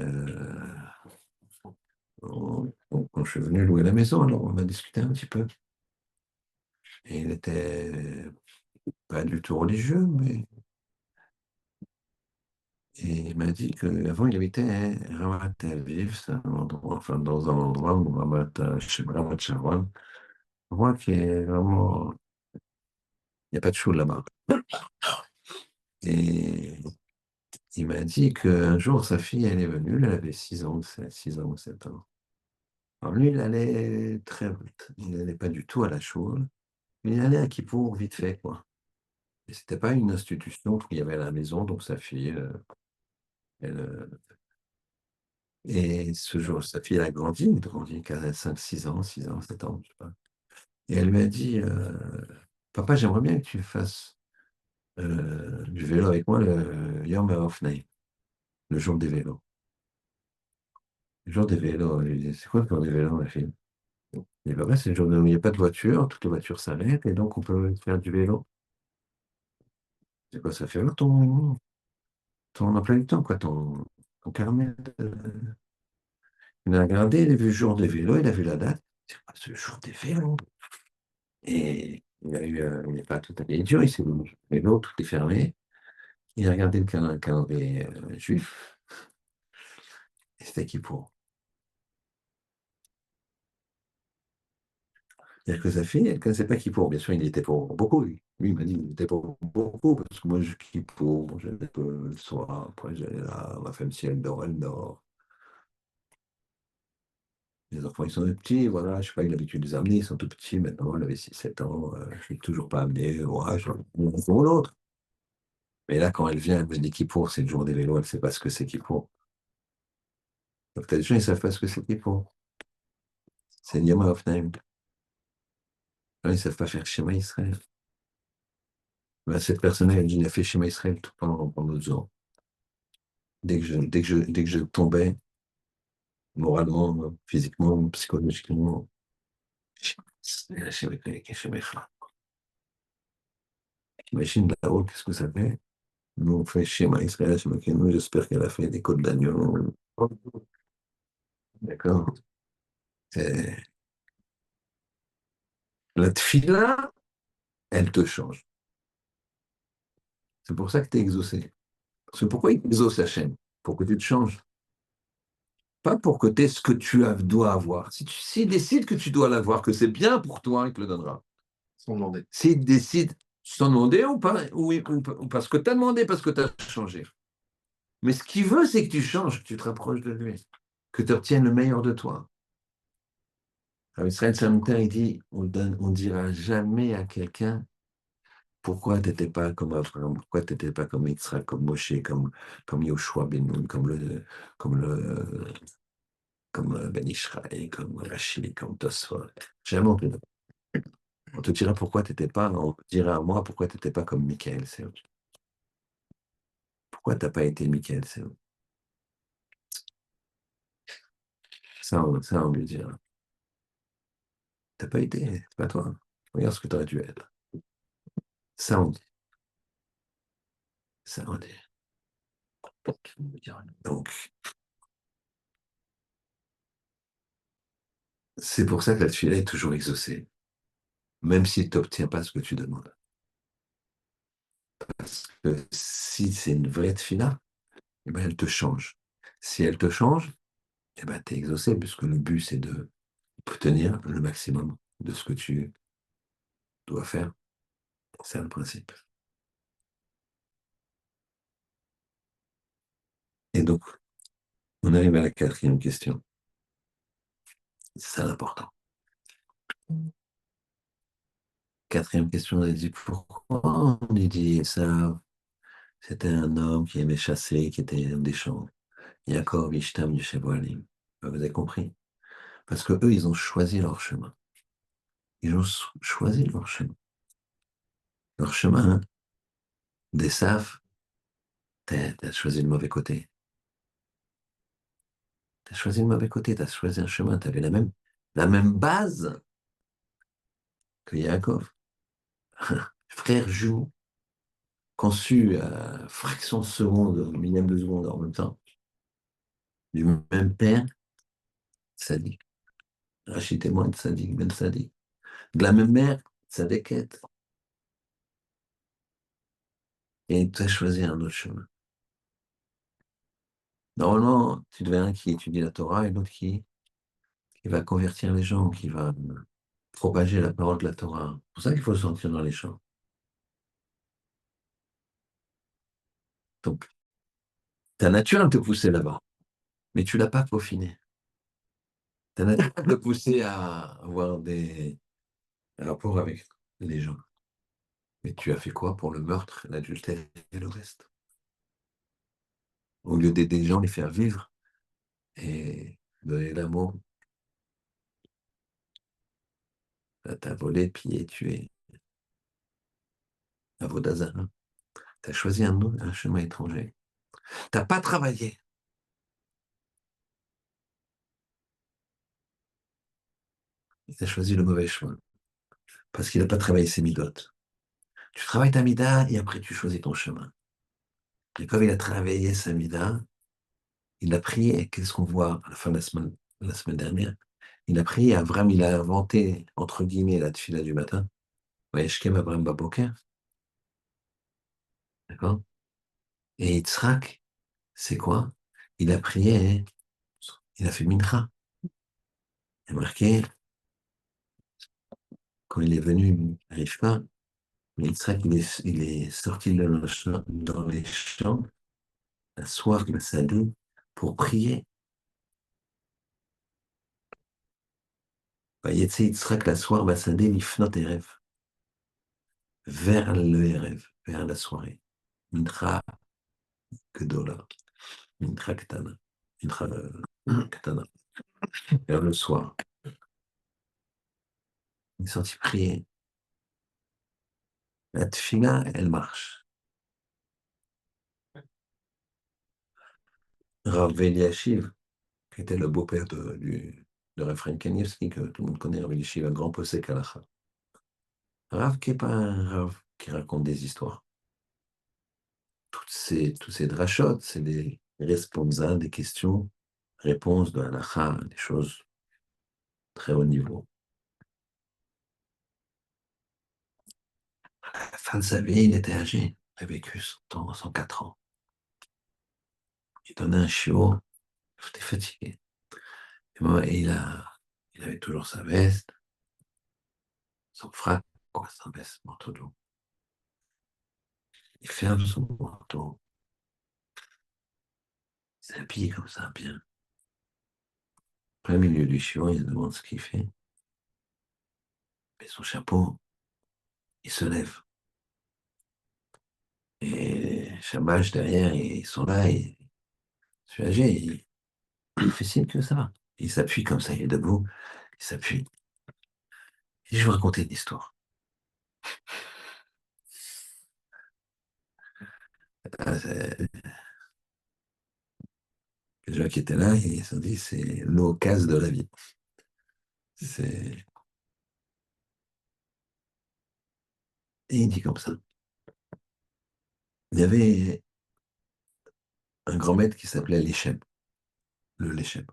quand je suis venu louer la maison, alors on a discuté un petit peu. Et il était pas du tout religieux, mais Et il m'a dit qu'avant, il habitait à Ramat Aviv, c'est un endroit, enfin, dans un endroit où Ramat Sharon, un endroit qui est vraiment, il n'y a pas de chaud là-bas. Et il m'a dit qu'un jour, sa fille, elle est venue, elle avait 6 ans, 6 ans ou 7 ans. Alors lui, il allait très vite. Il n'allait pas du tout à la choule. Mais il allait à Kippour vite fait, quoi. Et c'était pas une institution qu'il y avait à la maison, donc sa fille, elle, et ce jour, sa fille, elle a grandi qu'à 5 6 ans, 6 ans, 7 ans, je sais pas. Et elle m'a dit, Papa, j'aimerais bien que tu fasses du vélo avec moi le Yom HaOfnaim, le jour des vélos. Le jour des vélos, je lui dis, c'est quoi le jour des vélos, ma fille? Il dit, Papa, c'est le jour où il n'y a pas de voiture, toutes les voitures s'arrêtent, et donc on peut faire du vélo. C'est quoi, ça fait alors ton emploi du temps, quoi, ton carnet Il a regardé, il a vu le jour des vélos, il a vu la date. C'est quoi ce jour des vélos? Et il n'est pas tout à fait idiot, il s'est dit, vélo, tout est fermé. Il a regardé le calendrier juif, et c'était qui pour? C'est-à-dire que sa fille, elle ne connaissait pas qui pour. Bien sûr, il était pour beaucoup, lui. Lui, il m'a dit qu'il était pour beaucoup, parce que moi, je qui pour, j'allais le soir, après j'allais là, ma femme, si elle dort, elle dort. Les enfants, ils sont petits, voilà, je sais pas, il a l'habitude de les amener, ils sont tout petits, maintenant, elle avait 6 7 ans, je ne l'ai toujours pas amené, ouais, je ou l'autre. Mais là, quand elle vient, elle me dit qui pour, c'est le jour des vélos, elle ne sait pas ce que c'est qui pour. Donc, t'as des gens, ils ne savent pas ce que c'est qui pour. C'est Yom HaOfnaim. Ils ne savent pas faire Shema Israël. Ben, cette personne-là, elle dit, il a fait Shema Israël tout pendant 2 ans. Dès que je tombais, moralement, physiquement, psychologiquement, imagine là-haut, qu'est-ce que ça fait? Nous, on fait Shema Israël, Shema Kenou, j'espère qu'elle a fait des côtes d'agneau. D'accord? C'est- La tfila, elle te change. C'est pour ça que tu es exaucé. Parce que pourquoi il t'exauce Hachem? Pour que tu te changes. Pas pour que tu aies ce que dois avoir. S'il décide que tu dois l'avoir, que c'est bien pour toi, il te le donnera.
Sans demander.
S'il décide sans demander ou, pas, ou parce que tu as demandé, parce que tu as changé. Mais ce qu'il veut, c'est que tu changes, que tu te rapproches de lui, que tu obtiennes le meilleur de toi. Alors, Israël Samter, il dit, on dira jamais à quelqu'un pourquoi tu n'étais pas comme Abraham, pourquoi tu n'étais pas comme Yitzhak, comme Moshe, comme Yoshua Ben Nun, comme Ben Ishraï, comme Rachid, comme Tosfot. Jamais on te dira pourquoi tu n'étais pas, on te dira à moi pourquoi tu n'étais pas comme Michael Seoul. Pourquoi tu n'as pas été Michael Seoul? Ça, on lui dira. T'as pas été, c'est pas toi. Regarde ce que tu aurais dû être. Ça, on dit. Ça, on dit. Donc, c'est pour ça que la tuile est toujours exaucée, même si tu n'obtiens pas ce que tu demandes. Parce que si c'est une vraie tefila, eh ben, elle te change. Si elle te change, eh ben, tu es exaucé, puisque le but, c'est de obtenir le maximum de ce que tu dois faire. C'est le principe. Et donc, on arrive à la quatrième question. C'est ça l'important. Quatrième question, on a dit pourquoi on lui dit ça. C'était un homme qui aimait chasser, qui était des champs. Yaakov, Ishtam du Sheboalim. Vous avez compris? Parce que eux, ils ont choisi leur chemin. Ils ont choisi leur chemin. Leur chemin, hein, d'Esav, t'as choisi le mauvais côté. T'as choisi le mauvais côté, t'as choisi un chemin, t'avais la même base que Yaakov. Frère jumeau, conçu à fraction de seconde, millième de seconde en même temps, du même père, Sadiq. Rachid témoin de Sadiq, Ben Sadiq. De la même mère, Sadiquette. Et tu as choisi un autre chemin. Normalement, tu devais un qui étudie la Torah et l'autre qui va convertir les gens, qui va propager la parole de la Torah. C'est pour ça qu'il faut se sentir dans les champs. Donc, ta nature, elle te poussait là-bas, mais tu l'as pas peaufiné. Ta nature te poussait à avoir des rapports avec les gens. Mais tu as fait quoi pour le meurtre, l'adultère et le reste? Au lieu d'aider les gens, les faire vivre et donner l'amour, t'as volé, pillé, tué. À Vodazar. Tu as choisi un chemin étranger. T'as pas travaillé. Tu as choisi le mauvais chemin. Parce qu'il n'a pas travaillé ses midotes. Tu travailles ta mida et après tu choisis ton chemin. Et comme il a travaillé sa mida, il a prié. Et qu'est-ce qu'on voit à la fin de la semaine dernière? Il a prié. Avram, il a inventé, entre guillemets, la tefila du matin. Vayeshkem Avram Baboker. D'accord? Et Yitzhak, c'est quoi? Il a prié, hein. Il a fait mincha. Il a marqué, quand il est venu à Rivka, Yitzhak, il est sorti dans les champs, un soir de Sadou, pour prier. Vayetse Yitzhak, la soir, Basadé, Lifnot Erev, vers le Erev, vers la soirée. Mincha Gedola, Mincha Ketana, Mincha Ketana, vers le soir. Il est sorti prier. La tfila, elle marche. Rav Eliashiv, qui était le beau-père de Raphaël Kanievski, que tout le monde connaît, Rav Eliashiv, un grand possèque Kalacha. Rav qui n'est pas un Rav qui raconte des histoires. Tous ces drachotes, c'est des responsables, des questions, réponses de halakha, des choses très haut niveau. À la fin de sa vie, il était âgé, il a vécu 100 ans, 104 ans. Il donnait un chiot, il était fatigué. Et il avait toujours sa veste, son frac, quoi, sa veste, manteau d'eau. Il ferme son manteau, il s'habille comme ça, bien. En plein milieu du chiot, il se demande ce qu'il fait. Mais son chapeau, il se lève. Et Shamash derrière, ils sont là, et je suis âgé, il fait signe que ça va. Il s'appuie comme ça, il est debout, il s'appuie. Et je vais vous raconter une histoire. Les gens qui étaient là, ils se sont dit, c'est l'occasion de la vie. C'est... Et il dit comme ça. Il y avait un grand maître qui s'appelait Léchem, le Léchem.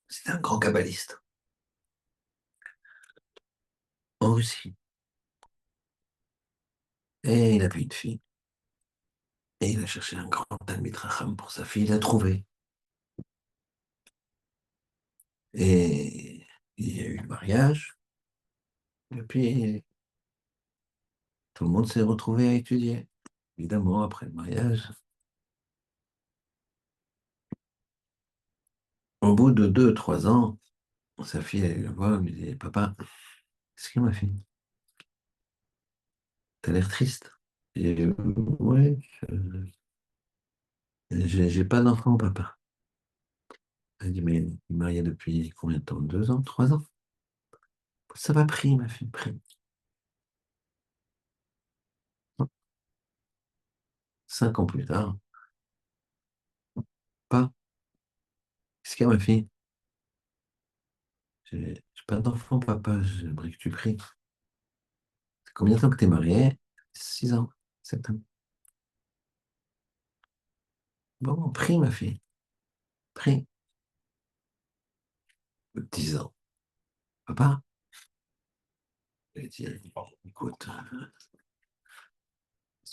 C'était un grand kabbaliste en Russie. Et il avait une fille. Et il a cherché un grand Talmid Racham pour sa fille, il l'a trouvé. Et il y a eu le mariage. Et puis, tout le monde s'est retrouvé à étudier. Évidemment, après le mariage, au bout de 2, 3 ans, sa fille, elle le voit, elle lui dit, papa, qu'est-ce que ma fille? T'as l'air triste. Et ouais, j'ai pas d'enfant, papa. Elle dit, mais il est marié depuis combien de temps? 2 ans, 3 ans? Ça va, pris, ma fille, pris. 5 ans plus tard, pas. Qu'est-ce qu'il y a, ma fille? J'ai pas d'enfant, papa, j'aimerais que tu pries. Combien de temps que t'es marié? 6 ans, 7 ans. Bon, prie, ma fille, prie. 10 ans. Papa, j'ai dit, écoute,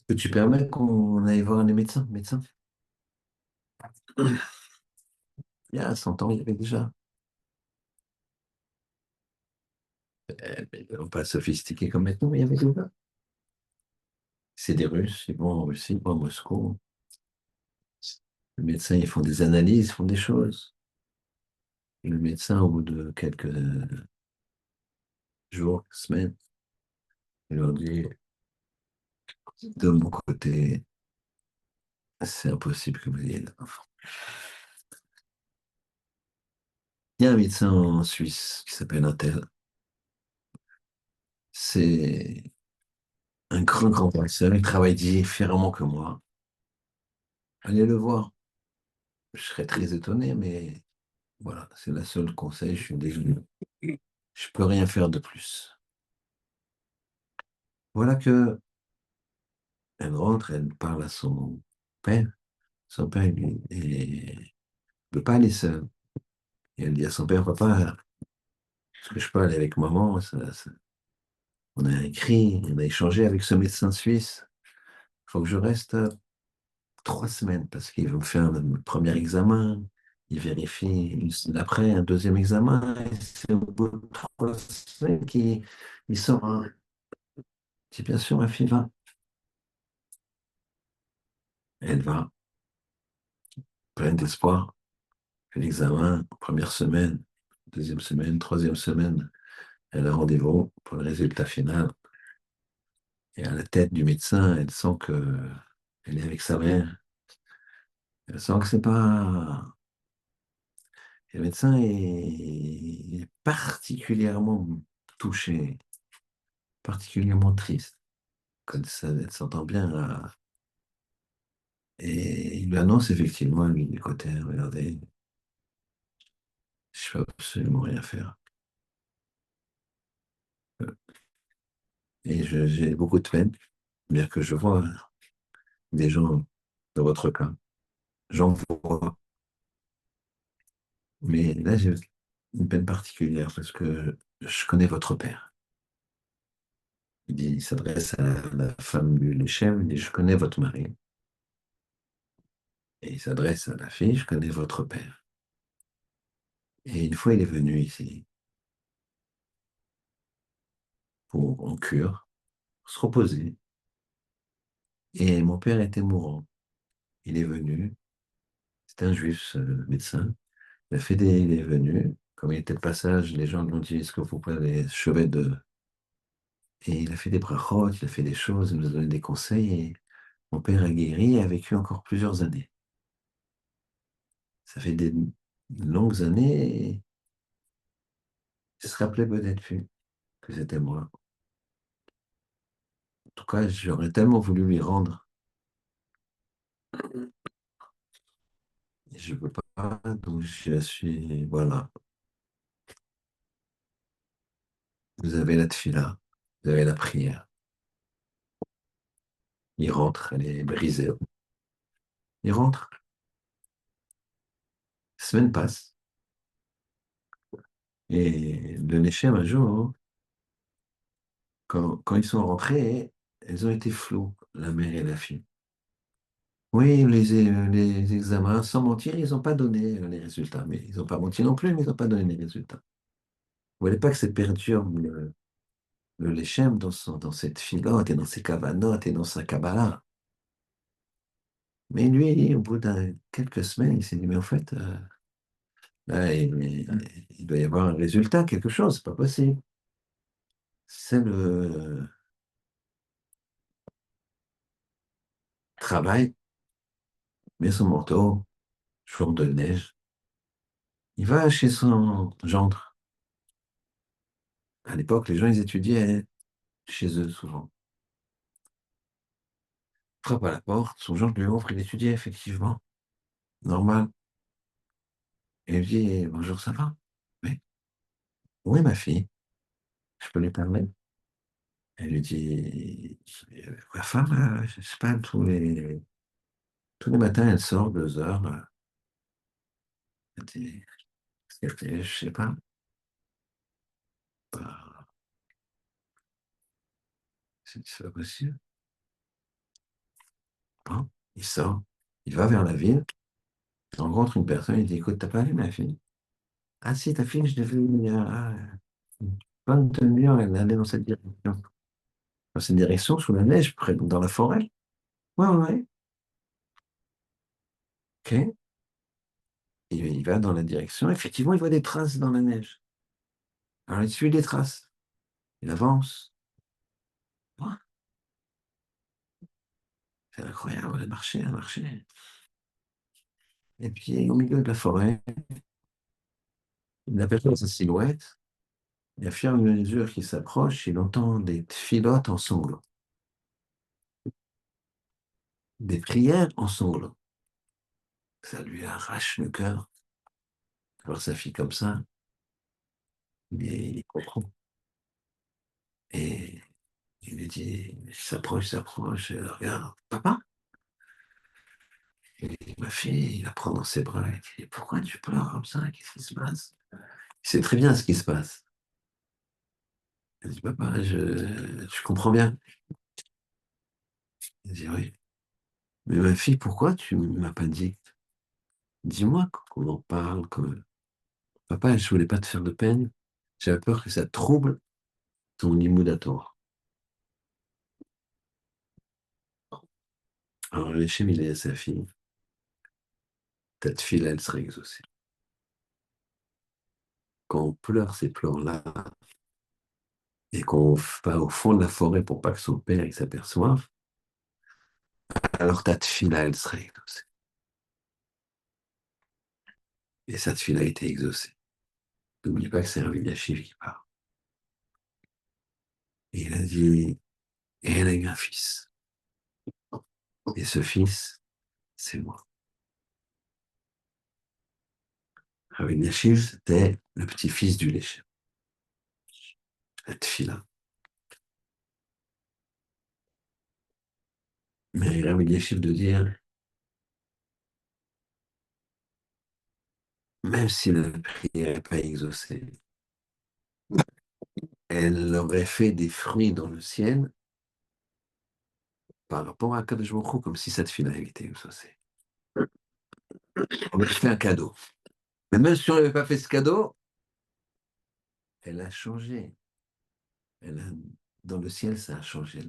Que tu permets qu'on aille voir les médecins? Il y a 100 ans, il y avait déjà. Pas sophistiqué comme maintenant, mais il y avait déjà. C'est des Russes, ils vont en Russie, ils vont à Moscou. Les médecins, ils font des analyses, ils font des choses. Le médecin, au bout de quelques jours, semaines, il leur dit, de mon côté, c'est impossible que vous ayez d'enfant. Il y a un médecin en Suisse qui s'appelle Intel. C'est un grand professeur. Il travaille différemment que moi. Allez le voir. Je serais très étonné, mais voilà, c'est la seule conseil. Je suis désolé. Je peux rien faire de plus. Voilà que elle rentre, elle parle à son père. Son père, il ne peut pas aller seul. Et elle dit à son père, papa, est-ce que je peux aller avec maman? On a écrit, on a échangé avec ce médecin suisse. Il faut que je reste 3 semaines parce qu'il va me faire un premier examen. Il vérifie une semaine après un deuxième examen. Et c'est au bout de 3 semaines qu'il il sort un. Je dis, bien sûr, ma fille va. Elle va, pleine d'espoir. Fait l'examen, première semaine, deuxième semaine, troisième semaine. Elle a rendez-vous pour le résultat final. Et à la tête du médecin, elle sent que elle est avec sa mère. Elle sent que c'est pas. Et le médecin est particulièrement touché, particulièrement triste. Quand ça, elle s'entend bien là. Et il lui annonce effectivement, lui, du côté, regardez, je peux absolument rien faire. Et j'ai beaucoup de peine, bien que je vois des gens dans votre cas. J'en vois. Mais là, j'ai une peine particulière parce que je connais votre père. Il s'adresse à la femme du chef, il dit, je connais votre mari. Et il s'adresse à la fille, je connais votre père. Et une fois, il est venu ici en cure, pour se reposer. Et mon père était mourant. Il est venu, c'était un juif, ce médecin. Il est venu. Comme il était de passage, les gens lui ont dit, est-ce que vous pouvez aller chevet de. Et il a fait des brachot, il a fait des choses, il nous a donné des conseils. Et mon père a guéri et a vécu encore plusieurs années. Ça fait des longues années. Et il se rappelait peut-être plus que c'était moi. En tout cas, j'aurais tellement voulu lui rendre. Et je ne peux pas, donc je suis. Voilà. Vous avez la tefila, vous avez la prière. Il rentre, elle est brisée. Il rentre. Semaine passe. Et le Nechem, un jour, quand ils sont rentrés, elles ont été floues, la mère et la fille. Oui, les examens, sans mentir, ils n'ont pas donné les résultats. Mais ils n'ont pas menti non plus, mais ils n'ont pas donné les résultats. Vous ne voulez pas que ça perturbe le Lechem dans cette filote et dans ses cavanotes et dans sa Kabbalah. Mais lui, au bout de quelques semaines, il s'est dit, mais en fait, là, il doit y avoir un résultat, quelque chose, c'est pas possible. C'est le travail, met son manteau, jour de neige. Il va chez son gendre. À l'époque, les gens, ils étudiaient chez eux souvent. Frappe à la porte, son gendre lui ouvre, il étudiait effectivement, normal. Et il lui dit, bonjour, ça va? Oui, oui, ma fille, je peux lui parler? Elle lui dit, ma femme, je sais pas, tous les matins, elle sort 2 heures. Elle dit, qu'est-ce qu'elle fait? Je sais pas. Bah, c'est pas possible. Hein, il sort, il va vers la ville, il rencontre une personne, il dit, écoute, t'as pas vu ma fille? Ah si, ta fille, je l'ai vue il y a 22 heures, elle allait dans cette direction. Dans cette direction, sous la neige, dans la forêt. Ouais, ouais, ouais. Ok. Il va dans la direction. Effectivement, il voit des traces dans la neige. Alors, il suit les traces. Il avance. Ah, c'est incroyable, elle marchait, elle marchait. Et puis, au milieu de la forêt, il aperçoit sa silhouette. Et à fur et à mesure qu'il s'approche, il entend des filottes en sanglots. Des prières en sanglots. Ça lui arrache le cœur. Voir sa fille comme ça, il comprend. Et il lui dit, il s'approche, et elle regarde, papa? Et ma fille, il la prend dans ses bras et dit, pourquoi tu pleures comme ça? Qu'est-ce qui se passe? Il sait très bien ce qui se passe. Elle dit, papa, je comprends bien. Il dit, oui. Mais ma fille, pourquoi tu ne m'as pas dit? Dis-moi qu'on en parle. Papa, je ne voulais pas te faire de peine. J'avais peur que ça trouble ton limoudatoire. Alors, Hachem, il est à sa fille. Ta fille, là, elle sera exaucée. Quand on pleure ces pleurs-là, et qu'on va au fond de la forêt pour pas que son père il s'aperçoive, alors ta fille, là, elle sera exaucée. Et cette fille-là a été exaucée. N'oublie pas que c'est un Eliachiv qui parle. Et il a dit, et elle a eu un fils. Et ce fils, c'est moi. Un Eliachiv, c'était le petit-fils du Léché. Cette fille-là. Mais il a eu Eliachiv de dire, même si la prière n'est pas exaucée, elle aurait fait des fruits dans le ciel par rapport à Kadosh Baruch Hu, comme si cette fille-là avait été exaucée. On lui fait un cadeau. Mais même si on n'avait pas fait ce cadeau, elle a changé. Elle a, dans le ciel, ça a changé.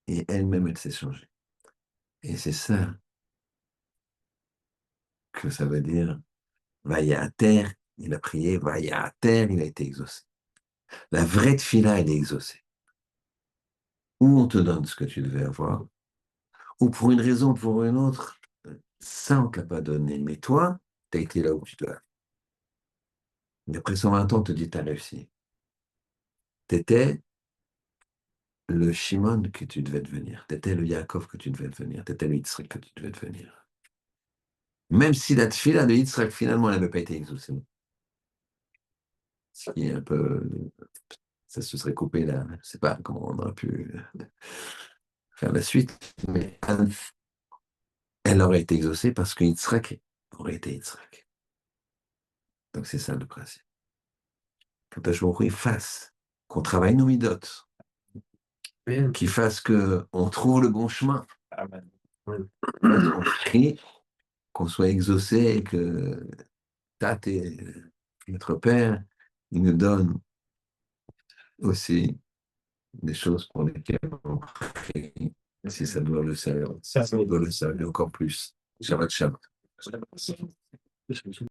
Et elle-même, elle s'est changée. Et c'est ça que ça veut dire, Vaya à terre, il a prié, Vaya à terre, il a été exaucé. La vraie tefila, elle est exaucée. Ou on te donne ce que tu devais avoir, ou pour une raison ou pour une autre, ça, on ne te l'a pas donné. Mais toi, tu as été là où tu dois. Et après 120 ans, on te dit, tu as réussi. Tu étais le Shimon que tu devais devenir. Tu étais le Yaakov que tu devais devenir. Tu étais le Yitzhak que tu devais devenir. Même si la tefila de Yitzhak, finalement, elle n'avait pas été exaucée. Ce qui est un peu. Ça se serait coupé là. Je ne sais pas comment on aurait pu faire la suite. Mais elle aurait été exaucée parce que Yitzhak aurait été Yitzhak. Donc c'est ça le principe. Quand Tachmouri fasse, qu'on travaille nos midotes, qu'il fasse qu'on trouve le bon chemin, qu'on prie, qu'on soit exaucé et que Tate et notre Père, il nous donne aussi des choses pour lesquelles on prie, si ça doit le servir, ça doit le servir encore plus. Shabbat Shalom.